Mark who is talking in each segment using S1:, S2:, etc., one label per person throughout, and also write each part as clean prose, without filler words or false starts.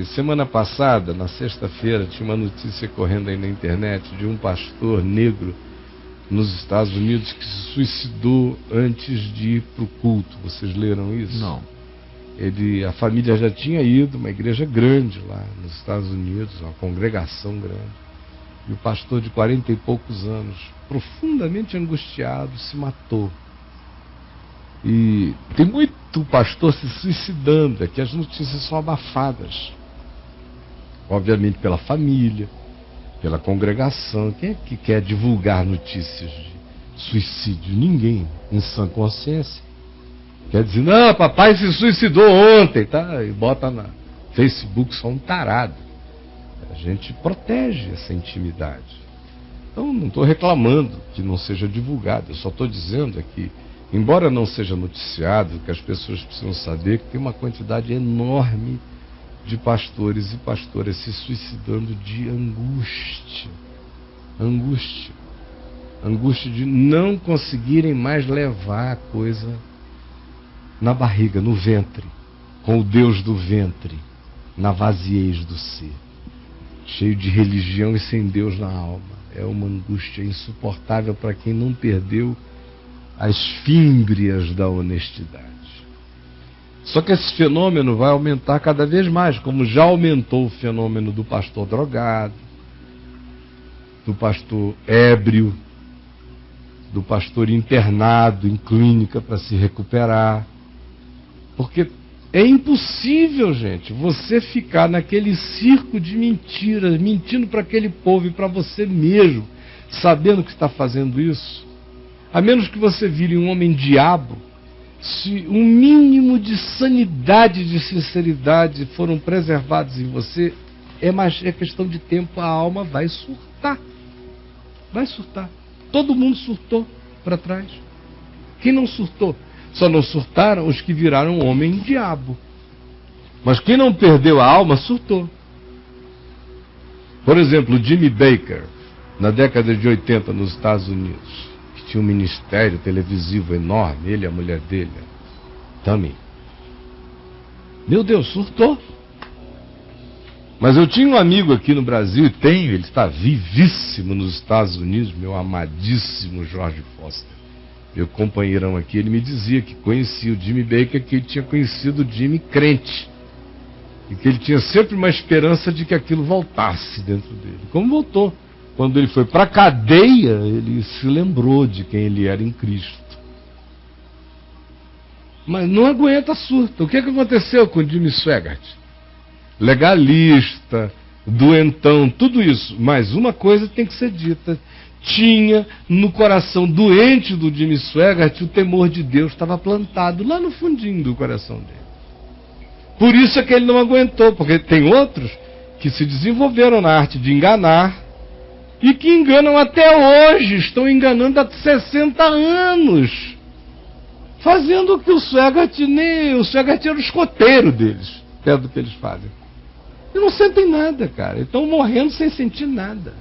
S1: que semana passada, na sexta-feira, tinha uma notícia correndo aí na internet de um pastor negro nos Estados Unidos que se suicidou antes de ir para o culto. Vocês leram isso?
S2: Não.
S1: A família já tinha ido, uma igreja grande lá nos Estados Unidos, uma congregação grande. E o pastor de 40 e poucos anos, profundamente angustiado, se matou. E tem muito pastor se suicidando, é que as notícias são abafadas. Obviamente pela família, pela congregação. Quem é que quer divulgar notícias de suicídio? Ninguém, em sã consciência. Quer dizer, não, papai se suicidou ontem, tá? E bota na Facebook, só um tarado. A gente protege essa intimidade. Então não estou reclamando que não seja divulgado, eu só estou dizendo que, embora não seja noticiado, que as pessoas precisam saber que tem uma quantidade enorme de pastores e pastoras se suicidando de angústia. Angústia. Angústia de não conseguirem mais levar a coisa na barriga, no ventre, com o Deus do ventre, na vaziez do ser, cheio de religião e sem Deus na alma. É uma angústia insuportável para quem não perdeu as fímbrias da honestidade. Só que esse fenômeno vai aumentar cada vez mais, como já aumentou o fenômeno do pastor drogado, do pastor ébrio, do pastor internado em clínica para se recuperar. Porque é impossível, gente, você ficar naquele circo de mentiras, mentindo para aquele povo e para você mesmo, sabendo que está fazendo isso. A menos que você vire um homem-diabo, se um mínimo de sanidade e de sinceridade foram preservados em você, é questão de tempo, a alma vai surtar. Vai surtar. Todo mundo surtou para trás. Quem não surtou? Só não surtaram os que viraram homem-diabo. Mas quem não perdeu a alma, surtou. Por exemplo, Jimmy Baker, na década de 80 nos Estados Unidos, que tinha um ministério televisivo enorme, ele e a mulher dele, Tammy. Meu Deus, surtou. Mas eu tinha um amigo aqui no Brasil, e tenho, ele está vivíssimo nos Estados Unidos, meu amadíssimo Jorge Foster. Meu companheirão aqui, ele me dizia que conhecia o Jimmy Baker, que ele tinha conhecido o Jimmy crente. E que ele tinha sempre uma esperança de que aquilo voltasse dentro dele. Como voltou? Quando ele foi para a cadeia, ele se lembrou de quem ele era em Cristo. Mas não aguenta surto. O que aconteceu com o Jimmy Swaggart? Legalista, doentão, tudo isso. Mas uma coisa tem que ser dita. Tinha no coração doente do Jimmy Swaggart o temor de Deus, estava plantado lá no fundinho do coração dele. Por isso é que ele não aguentou, porque tem outros que se desenvolveram na arte de enganar e que enganam até hoje, estão enganando há 60 anos, fazendo o que o Swaggart era o escoteiro deles, perto do que eles fazem. E não sentem nada, cara, estão morrendo sem sentir nada.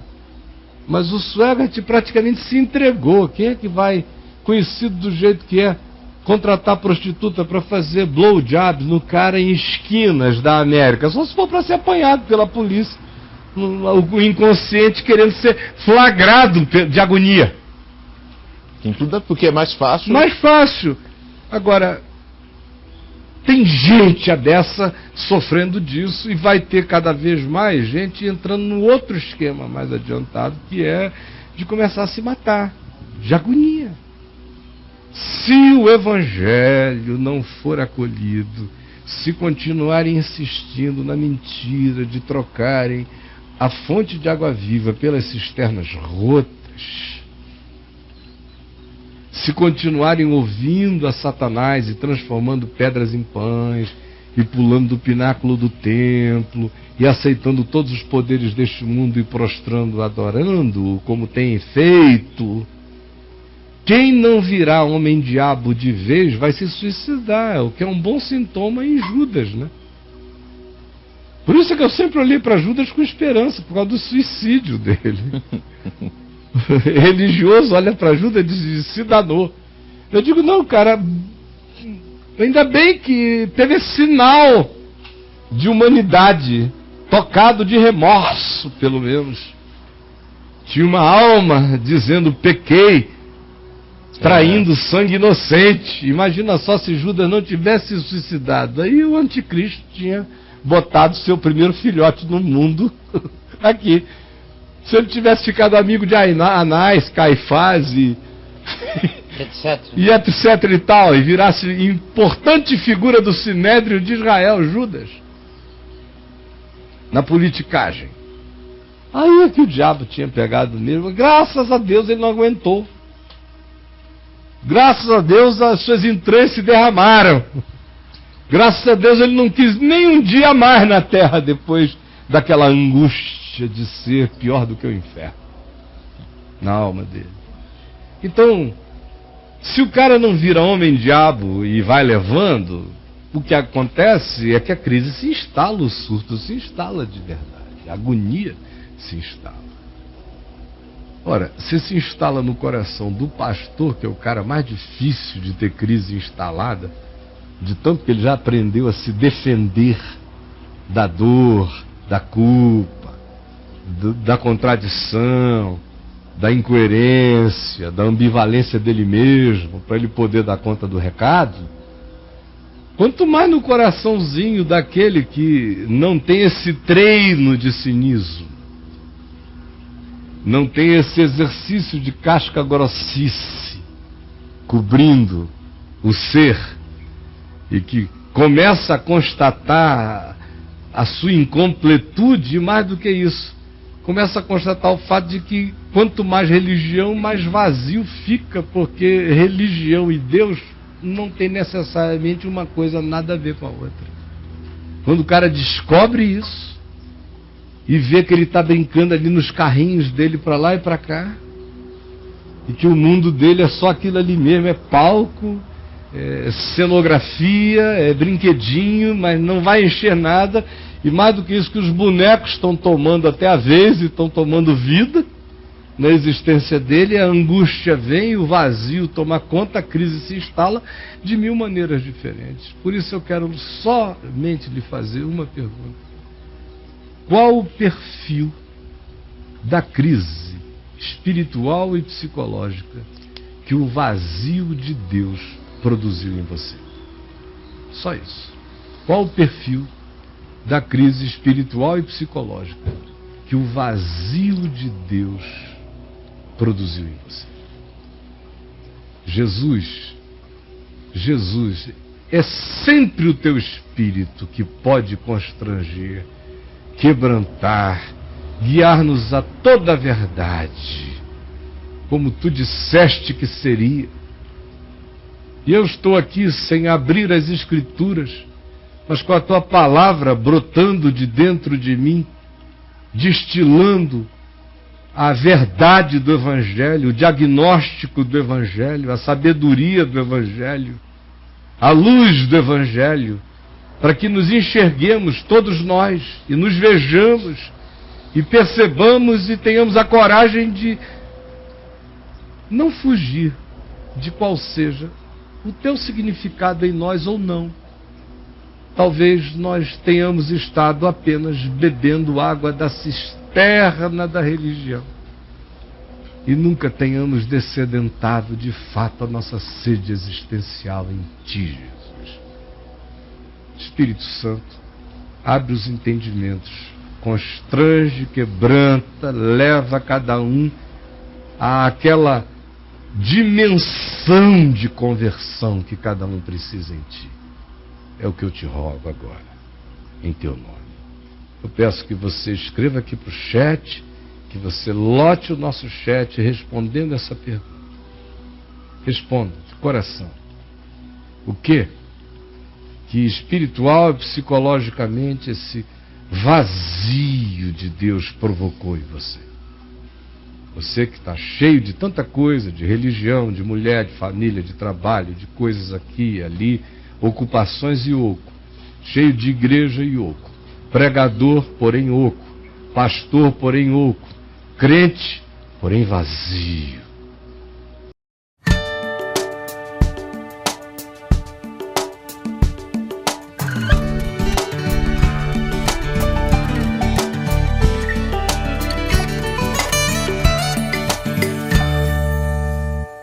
S1: Mas o Swaggart praticamente se entregou. Quem é que vai, conhecido do jeito que é, contratar prostituta para fazer blowjobs no cara em esquinas da América? Só se for para ser apanhado pela polícia, o inconsciente querendo ser flagrado de agonia.
S2: Tem tudo porque é mais fácil.
S1: Mais fácil. Agora, tem gente a dessa sofrendo disso e vai ter cada vez mais gente entrando no outro esquema mais adiantado, que é de começar a se matar, de agonia. Se o Evangelho não for acolhido, se continuarem insistindo na mentira de trocarem a fonte de água viva pelas cisternas rotas, se continuarem ouvindo a Satanás e transformando pedras em pães, e pulando do pináculo do templo, e aceitando todos os poderes deste mundo e prostrando, adorando, como tem feito, quem não virá homem-diabo de vez vai se suicidar, o que é um bom sintoma em Judas, né? Por isso é que eu sempre olhei para Judas com esperança, por causa do suicídio dele. Religioso olha para Judas e diz, se danou. Eu digo, não, cara, ainda bem que teve esse sinal de humanidade, tocado de remorso, pelo menos. Tinha uma alma dizendo: pequei, traindo sangue inocente. Imagina só se Judas não tivesse suicidado. Aí o anticristo tinha botado seu primeiro filhote no mundo aqui. Se ele tivesse ficado amigo de Anás, Caifás e etc e tal, e virasse importante figura do sinédrio de Israel, Judas, na politicagem, aí é que o diabo tinha pegado mesmo. Graças a Deus ele não aguentou. Graças a Deus as suas entranhas se derramaram. Graças a Deus ele não quis nem um dia mais na terra depois daquela angústia de ser pior do que o inferno na alma dele. Então, se o cara não vira homem-diabo e vai levando, o que acontece é que a crise se instala, o surto se instala de verdade, a agonia se instala. Ora, se instala no coração do pastor, que é o cara mais difícil de ter crise instalada, de tanto que ele já aprendeu a se defender da dor, da culpa, da contradição, da incoerência, da ambivalência dele mesmo, para ele poder dar conta do recado. Quanto mais no coraçãozinho daquele que não tem esse treino de cinismo, não tem esse exercício de casca grossice cobrindo o ser, e que começa a constatar a sua incompletude, e mais do que isso, começa a constatar o fato de que quanto mais religião, mais vazio fica, porque religião e Deus não tem necessariamente uma coisa nada a ver com a outra. Quando o cara descobre isso e vê que ele está brincando ali nos carrinhos dele para lá e para cá, e que o mundo dele é só aquilo ali mesmo, é palco, é cenografia, é brinquedinho, mas não vai encher nada. E mais do que isso, que os bonecos estão tomando até a vez e estão tomando vida na existência dele, a angústia vem, o vazio toma conta, a crise se instala de mil maneiras diferentes. Por isso eu quero somente lhe fazer uma pergunta: qual o perfil da crise espiritual e psicológica que o vazio de Deus produziu em você? Só isso. Qual o perfil da crise espiritual e psicológica que o vazio de Deus produziu em você? Jesus é sempre o teu espírito que pode constranger, quebrantar, guiar-nos a toda a verdade, como tu disseste que seria. E eu estou aqui sem abrir as Escrituras, mas com a tua palavra brotando de dentro de mim, destilando a verdade do Evangelho, o diagnóstico do Evangelho, a sabedoria do Evangelho, a luz do Evangelho, para que nos enxerguemos todos nós e nos vejamos e percebamos e tenhamos a coragem de não fugir de qual seja o teu significado em nós ou não. Talvez nós tenhamos estado apenas bebendo água da cisterna da religião e nunca tenhamos descedentado de fato a nossa sede existencial em Ti, Jesus. Espírito Santo, abre os entendimentos, constrange, quebranta, leva cada um àquela dimensão de conversão que cada um precisa em Ti. É o que eu te rogo agora, em Teu nome. Eu peço que você escreva aqui para o chat, que você lote o nosso chat respondendo essa pergunta. Responda de coração. O que espiritual e psicologicamente esse vazio de Deus provocou em você? Você que está cheio de tanta coisa, de religião, de mulher, de família, de trabalho, de coisas aqui e ali, ocupações e oco, cheio de igreja e oco, pregador, porém oco, pastor, porém oco, crente, porém vazio.